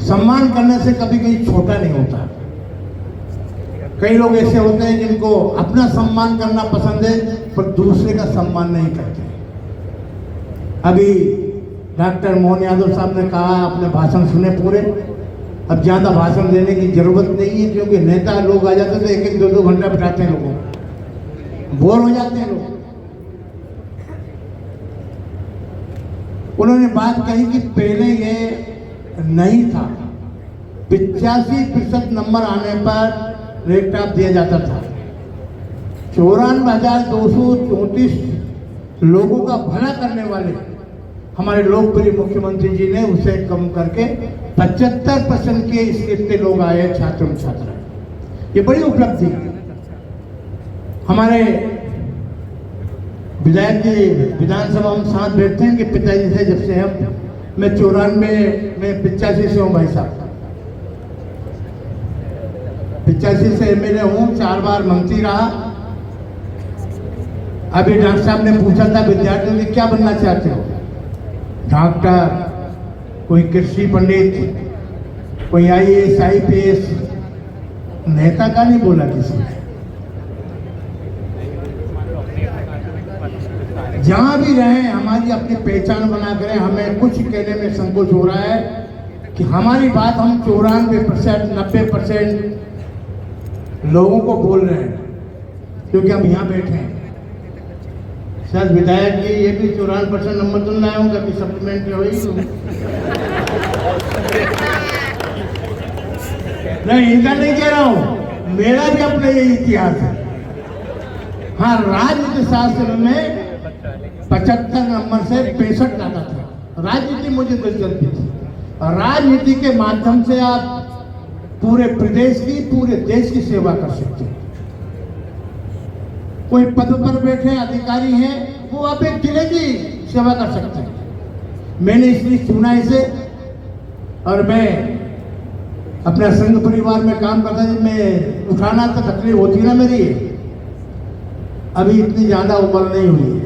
सम्मान करने से कभी कहीं छोटा नहीं होता। कई लोग ऐसे होते हैं जिनको अपना सम्मान करना पसंद है पर दूसरे का सम्मान नहीं करते। अभी डॉक्टर मोहन यादव साहब ने कहा, अपने भाषण सुने पूरे। अब ज़्यादा भाषण देने की जरूरत नहीं है, क्योंकि नेता लोग आ जाते तो एक एक दो दो घंटा बिठाते हैं, लोगों को बोर हो जाते हैं लोग। उन्होंने बात कही कि पहले ये नहीं था, 85% नंबर आने पर लैपटॉप दिया जाता था। 94,234 लोगों का भला करने वाले हमारे लोकप्रिय मुख्यमंत्री जी ने उसे कम करके 75% के इसके लोग आए, छात्र और छात्रा। ये बड़ी उपलब्धि है। हमारे विधायक जी विधानसभा में साथ बैठते हैं कि पिताजी से जब से मैं 94 में 85 से हूँ भाई साहब, 85 से एमएलए हूँ, 4 बार मंत्री रहा। अभी डॉक्टर साहब ने पूछा था विद्यार्थियों से क्या बनना चाहते हो, डॉक्टर, कोई कृषि पंडित, कोई आईएएस आईपीएस, नेता का नहीं बोला किसी ने। जहां भी रहे हमारी अपनी पहचान बना करें। हमें कुछ कहने में संकोच हो रहा है कि हमारी बात हम 94% 90% लोगों को बोल रहे हैं, क्योंकि हम यहाँ बैठे हैं। सर विधायक जी ये भी 94% नंबर तो लाए होंगे, अभी सप्लीमेंट हो नहीं, इनका नहीं कह रहा हूँ, मेरा भी अपना ये इतिहास है। हाँ, राजनीति शास्त्र में 75 नंबर से 65 लाता था। राजनीति मुझे दिलचस्पी थी, और राजनीति के माध्यम से आप पूरे प्रदेश की, पूरे देश की सेवा कर सकते हैं। कोई पद पर बैठे अधिकारी हैं, वो आप एक जिले की सेवा कर सकते हैं। मैंने इसलिए चुना इसे, और मैं अपना संघ परिवार में काम करता था, मैं उठाना तो तकलीफ होती ना मेरी। अभी इतनी ज्यादा उम्र नहीं हुई है,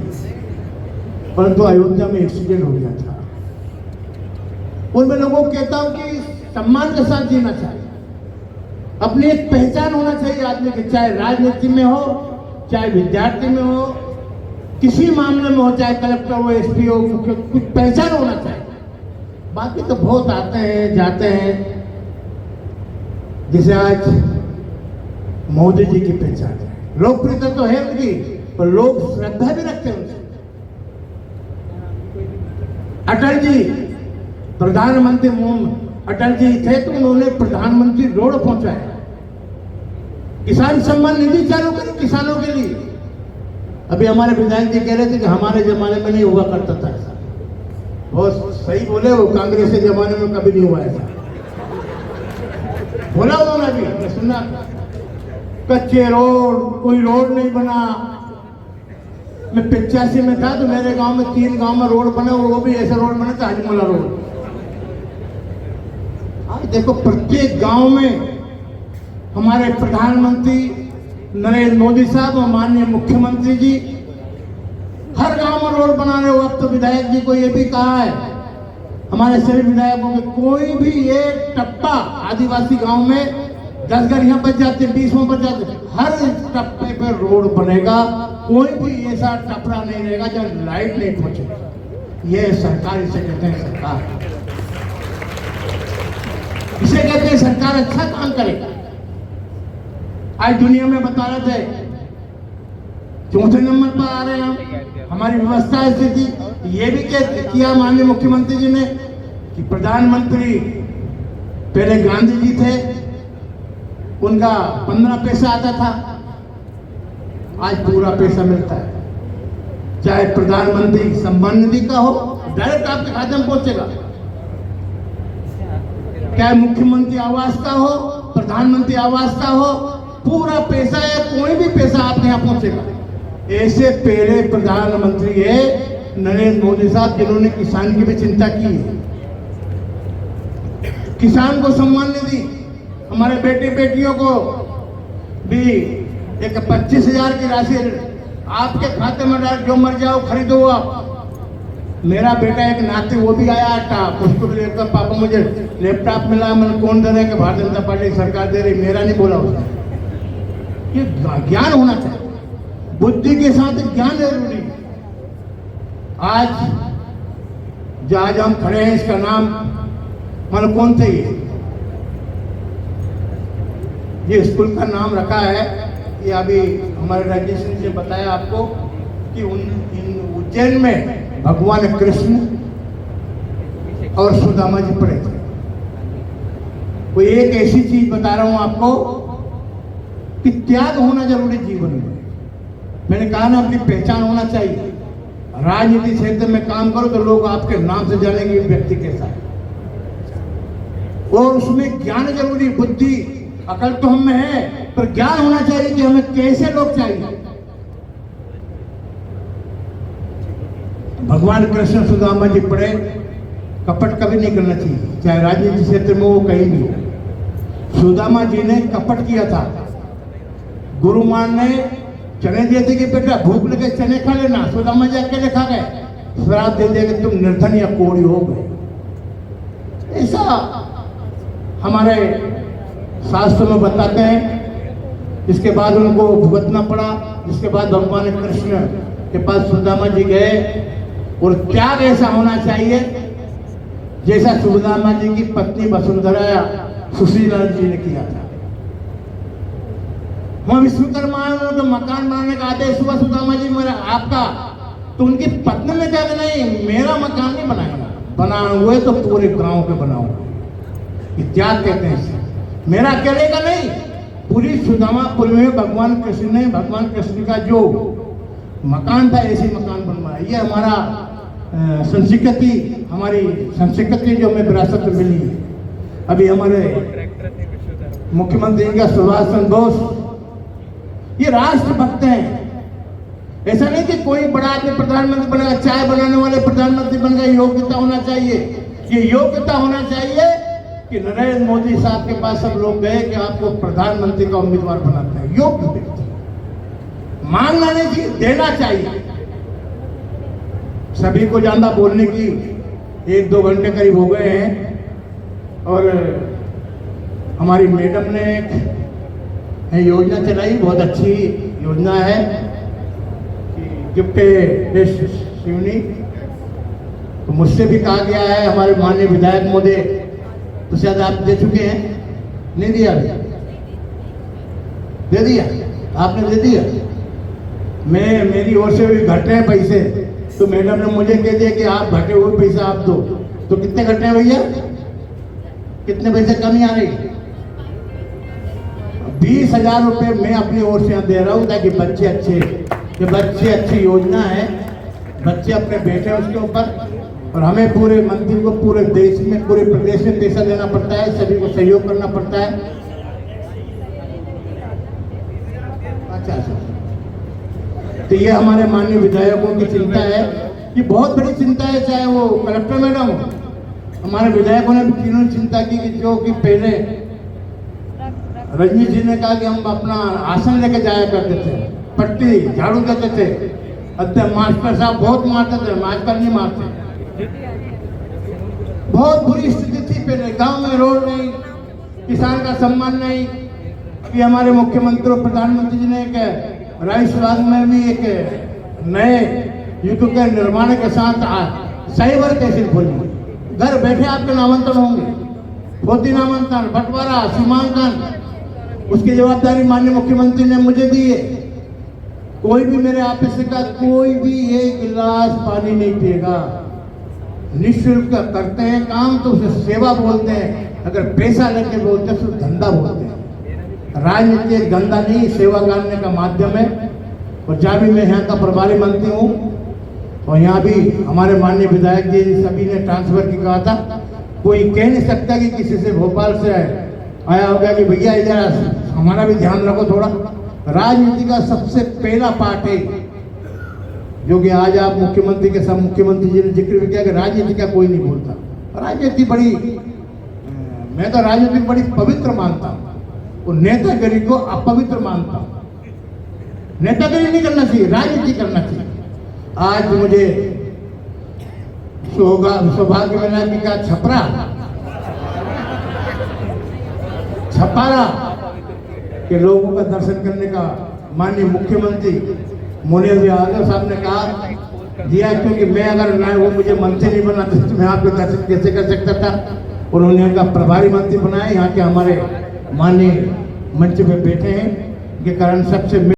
परंतु अयोध्या में एक्सीडेंट हो गया था। और मैं लोगों को कहता हूं कि सम्मान के साथ जीना चाहिए, अपनी एक पहचान होना चाहिए आदमी की, चाहे राजनीति में हो, चाहे विद्यार्थी में हो, किसी मामले में हो, चाहे कलेक्टर हो, एसपी हो, कुछ पहचान होना चाहिए। बाकी तो बहुत आते हैं जाते हैं, जिसे आज मोदी जी की पहचान है। लोकप्रियता तो है उनकी, पर लोग श्रद्धा भी रखते हैं उनसे। अटल जी प्रधानमंत्री, अटल जी थे तो उन्होंने प्रधानमंत्री रोड पहुंचाया, किसान सम्मान निधि चालू करी किसानों के लिए। अभी हमारे विधायक जी कह रहे थे कि हमारे जमाने में नहीं हुआ करता था ऐसा। बहुत सही बोले, वो कांग्रेस के जमाने में कभी नहीं हुआ ऐसा, बोला उन्होंने। भी मैं सुना, कच्चे रोड, कोई रोड नहीं बना। मैं 85 में था तो मेरे गांव में 3 गांव में रोड बने, और वो भी ऐसा रोड बना था हजमुल्ला रोड। आज देखो प्रत्येक गांव में हमारे प्रधानमंत्री नरेंद्र मोदी साहब और माननीय मुख्यमंत्री जी हर गांव में रोड बना रहे हो। अब तो विधायक जी को ये भी कहा है, हमारे सभी विधायकों में, कोई भी एक टप्पा आदिवासी गांव में 10 घर यहाँ बच जाते, 20 में बच जाते, हर टप्पे पर रोड बनेगा। कोई भी ऐसा टपरा नहीं रहेगा जहाँ लाइट नहीं पहुंचेगी। ये सरकार, इसे कहते हैं सरकार, इसे कहते हैं सरकार अच्छा काम करेगा। आज दुनिया में बता रहे थे 4थे नंबर पर आ रहे हैं हम। हमारी व्यवस्था ऐसी थी, ये भी किया माननीय मुख्यमंत्री जी ने कि प्रधानमंत्री पहले गांधी जी थे, उनका 15 पैसा आता था, आज पूरा पैसा मिलता है। चाहे प्रधानमंत्री सम्मान निधि का हो, डायरेक्ट आपके खाते में पहुंचेगा। चाहे मुख्यमंत्री आवास का हो, प्रधानमंत्री आवास का हो, पूरा पैसा है, कोई भी पैसा आपके यहाँ पहुंचेगा। ऐसे पहले प्रधानमंत्री है नरेंद्र मोदी साहब, जिन्होंने किसान की भी चिंता की है। किसान को सम्मान निधि, हमारे बेटे बेटियों को भी एक 25,000 की राशि आपके खाते में डाल, जो मर जाओ खरीदो आप। मेरा बेटा एक नाते वो भी आया था, उसको भी लेकर पापा मुझे लैपटॉप मिला, मैंने कौन दे रहा है कि भारतीय जनता पार्टी सरकार दे रही, मेरा नहीं बोला उसने। ये ज्ञान होना चाहिए, बुद्धि के साथ ज्ञान जरूरी। आज जहां हम खड़े हैं इसका नाम मतलब कौन थे, ये स्कूल का नाम रखा है, ये अभी हमारे राजेश सिंह ने बताया आपको कि उज्जैन में भगवान कृष्ण और सुदामा जी पड़े थे। कोई एक ऐसी चीज बता रहा हूं आपको कि त्याग होना जरूरी जीवन में। मैंने कहा ना, अपनी पहचान होना चाहिए। राजनीति क्षेत्र में काम करो तो लोग आपके नाम से जानेंगे व्यक्ति कैसा है, और उसमें ज्ञान जरूरी। बुद्धि अकल तो हम में है, पर ज्ञान होना चाहिए कि हमें कैसे लोग चाहिए। भगवान कृष्ण सुदामा जी पड़े, कपट कभी नहीं करना चाहिए, चाहे राजनीतिक क्षेत्र में हो कहीं भी हो। सुदामा जी ने कपट किया था। गुरुमान ने चने दिए थे कि बेटा भूख लगे चने खा लेना, सुदामा जी अकेले खा गए, श्राप दे दिया कि तुम निर्धन या कोढ़ी हो गए। ऐसा हमारे शास्त्र में बताते हैं। इसके बाद उनको भुगतना पड़ा। इसके बाद भगवान कृष्ण के पास सुदामा जी गए, और त्याग ऐसा होना चाहिए जैसा सुदामा जी की पत्नी वसुंधरा सुशीला जी ने किया था। वहां विश्वकर्मा तो मकान बनाने का आदेश हुआ, सुदामा जी मेरा आपका, तो उनकी पत्नी ने कहा नहीं, मेरा मकान नहीं बनाएगा, बना हुए तो पूरे गांव के बनाऊंगा। ये त्याग कहते हैं इसे, मेरा अकेले का नहीं, पूरी सुदामापुर में भगवान कृष्ण ने, भगवान कृष्ण का जो मकान था ऐसे मकान बनवाया। ये हमारा संस्कृति, हमारी संस्कृति जो हमें विरासत में मिली है। अभी हमारे मुख्यमंत्री का सुभाष चंद्र बोस, ये राष्ट्रभक्त हैं। ऐसा नहीं कि कोई बड़ा आदमी प्रधानमंत्री बनेगा, चाय बनाने वाले प्रधानमंत्री बन गए, योग्यता होना चाहिए। ये योग्यता होना चाहिए कि नरेंद्र मोदी साहब के पास सब लोग गए कि आपको प्रधानमंत्री का उम्मीदवार बनाते हैं। योग्य व्यक्ति मांगना नहीं चाहिए, देना चाहिए। सभी को ज्यादा बोलने की 1-2 घंटे करीब हो गए हैं, और हमारी मैडम ने एक योजना चलाई, बहुत अच्छी योजना है, गिफ्ट शिवनी। तो मुझसे भी कहा गया है, हमारे माननीय विधायक महोदय, तो शायद आप दे चुके हैं, नहीं दिया? दे दिया, आपने दे दिया। मेरी ओर से भी घटे हैं पैसे, तो मैडम ने मुझे कह दिया कि आप घटे हुए पैसा आप दो। तो कितने घटे हैं भैया, कितने पैसे कमी आ रही? 20,000 रुपये मैं अपनी ओर से दे रहा हूँ, ताकि बच्चे अच्छी योजना है, बच्चे अपने बैठे उसके ऊपर। और हमें पूरे मंदिर को पूरे देश में, पूरे प्रदेश में पैसा देना पड़ता है, सभी को सहयोग करना पड़ता है। अच्छा, तो ये हमारे माननीय विधायकों की चिंता है, ये बहुत बड़ी चिंता है। चाहे वो कलेक्टर मैडम हो, हमारे विधायकों ने भी तीनों चिंता की कि जो कि पहले रजनी जी ने कहा कि हम अपना आसन लेके जाया करते थे, पट्टी झाड़ू देते थे, अध्यक्ष मास्टर साहब बहुत मारते थे, मास्टर नहीं मारते। बहुत बुरी स्थिति थी पहले, गांव में रोड नहीं, किसान का सम्मान नहीं। अभी हमारे मुख्यमंत्री और प्रधानमंत्री जी ने एक राइस बाग में भी एक नए युग के निर्माण के साथ साइबर तहसील खोली। घर बैठे आपके नामांकन होंगे, पोती नामांकन, बंटवारा, सीमांकन, उसकी जवाबदारी माननीय मुख्यमंत्री ने मुझे दी है। कोई भी मेरे ऑफिस का कोई भी एक गिलास पानी नहीं पिएगा, निःशुल्क करते हैं काम, तो उसे सेवा बोलते हैं। अगर पैसा लेके बोलते हैं तो धंधा बोलते हैं। राजनीति एक धंधा नहीं, सेवा करने का माध्यम है। और जहाँ भी मैं यहाँ का प्रभारी मंत्री हूँ, और यहाँ भी हमारे माननीय विधायक जी सभी ने ट्रांसफर की कहा था, कोई कह नहीं सकता कि किसी से भोपाल से आया होगा कि भैया इधर हमारा भी ध्यान रखो थोड़ा। राजनीति का सबसे पहला पार्ट है, जो कि आज आप मुख्यमंत्री के सब मुख्यमंत्री जी ने जिक्र भी किया कि राजनीति का कोई नहीं बोलता। राजनीति बड़ी, मैं तो राजनीति बड़ी पवित्र मानता हूँ, और नेतागिरी को अपवित्र मानता हूँ। नेतागिरी नहीं करना चाहिए, राजनीति करना चाहिए। आज मुझे सौभाग्य मिला कि क्या छपारा के लोगों का दर्शन करने का माननीय मुख्यमंत्री मुनीर यादव साहब ने कहा दिया, क्योंकि मैं अगर ना वो मुझे मंत्री नहीं बना तो मैं आपके दर्शन कैसे कर सकता था। उन्होंने उनका प्रभारी मंत्री बनाया। यहाँ के हमारे माननीय मंच पे बैठे हैं, ये कारण सबसे